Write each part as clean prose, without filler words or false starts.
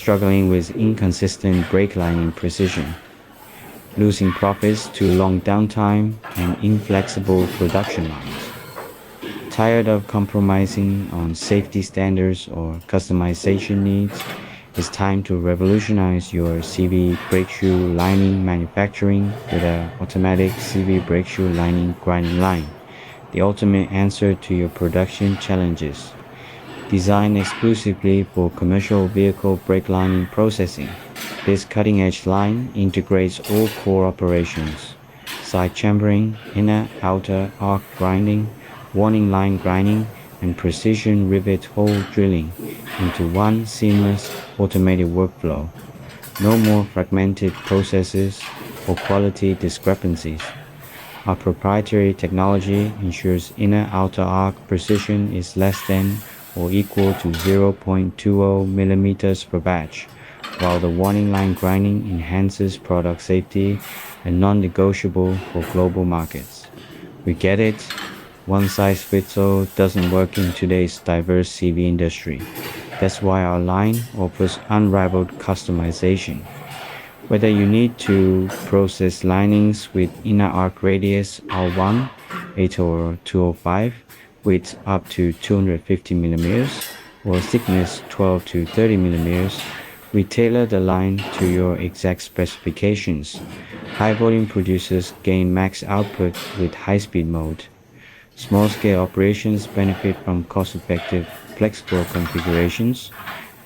struggling with inconsistent brake lining precision, losing profits to long downtime and inflexible production lines. Tired of compromising on safety standards or customization needs? It's time to revolutionize your CV brake shoe lining manufacturing with an automatic CV brake shoe lining grinding line, the ultimate answer to your production challenges. Designed exclusively for commercial vehicle brake lining processing, this cutting-edge line integrates all core operations: side chambering, inner outer arc grinding, warning line grinding, and precision rivet hole drilling into one seamless automated workflow. No more fragmented processes or quality discrepancies. Our proprietary technology ensures inner-outer arc precision is less than or equal to 0.20 millimeters per batch, while the warning line grinding enhances product safety and non-negotiable for global markets. We get it. One size fits all doesn't work in today's diverse CV industry. That's why our line offers unrivaled customization. Whether you need to process linings with inner arc radius R1, 8 or 205, width up to 250 millimeters, or thickness 12 to 30 millimeters, we tailor the line to your exact specifications. High volume producers gain max output with high-speed mode. Small-scale operations benefit from cost-effective, flexible configurations.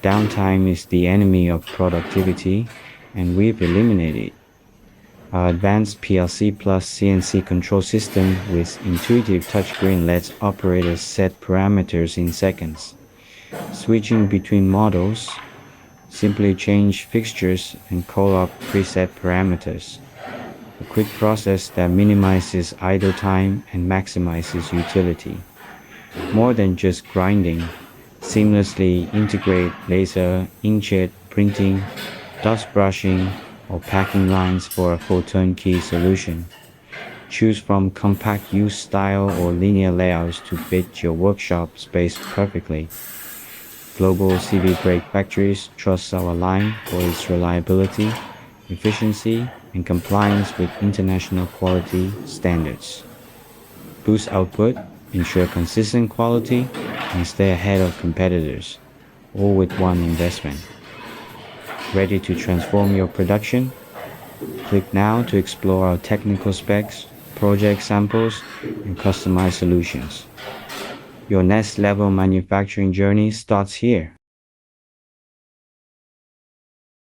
Downtime is the enemy of productivity, and we've eliminated it. Our advanced PLC plus CNC control system with intuitive touchscreen lets operators set parameters in seconds. Switching between models, simply change fixtures and call up preset parameters. A quick process that minimizes idle time and maximizes utility. More than just grinding, seamlessly integrate laser, inkjet printing, dust brushing, or packing lines for a full turnkey solution. Choose from compact use style or linear layouts to fit your workshop space perfectly. Global CV brake factories trust our line for its reliability, efficiency, and compliance with international quality standards. Boost output, ensure consistent quality, and stay ahead of competitors, all with one investment. Ready to transform your production? Click now to explore our technical specs, project samples, and customized solutions. Your next level manufacturing journey starts here.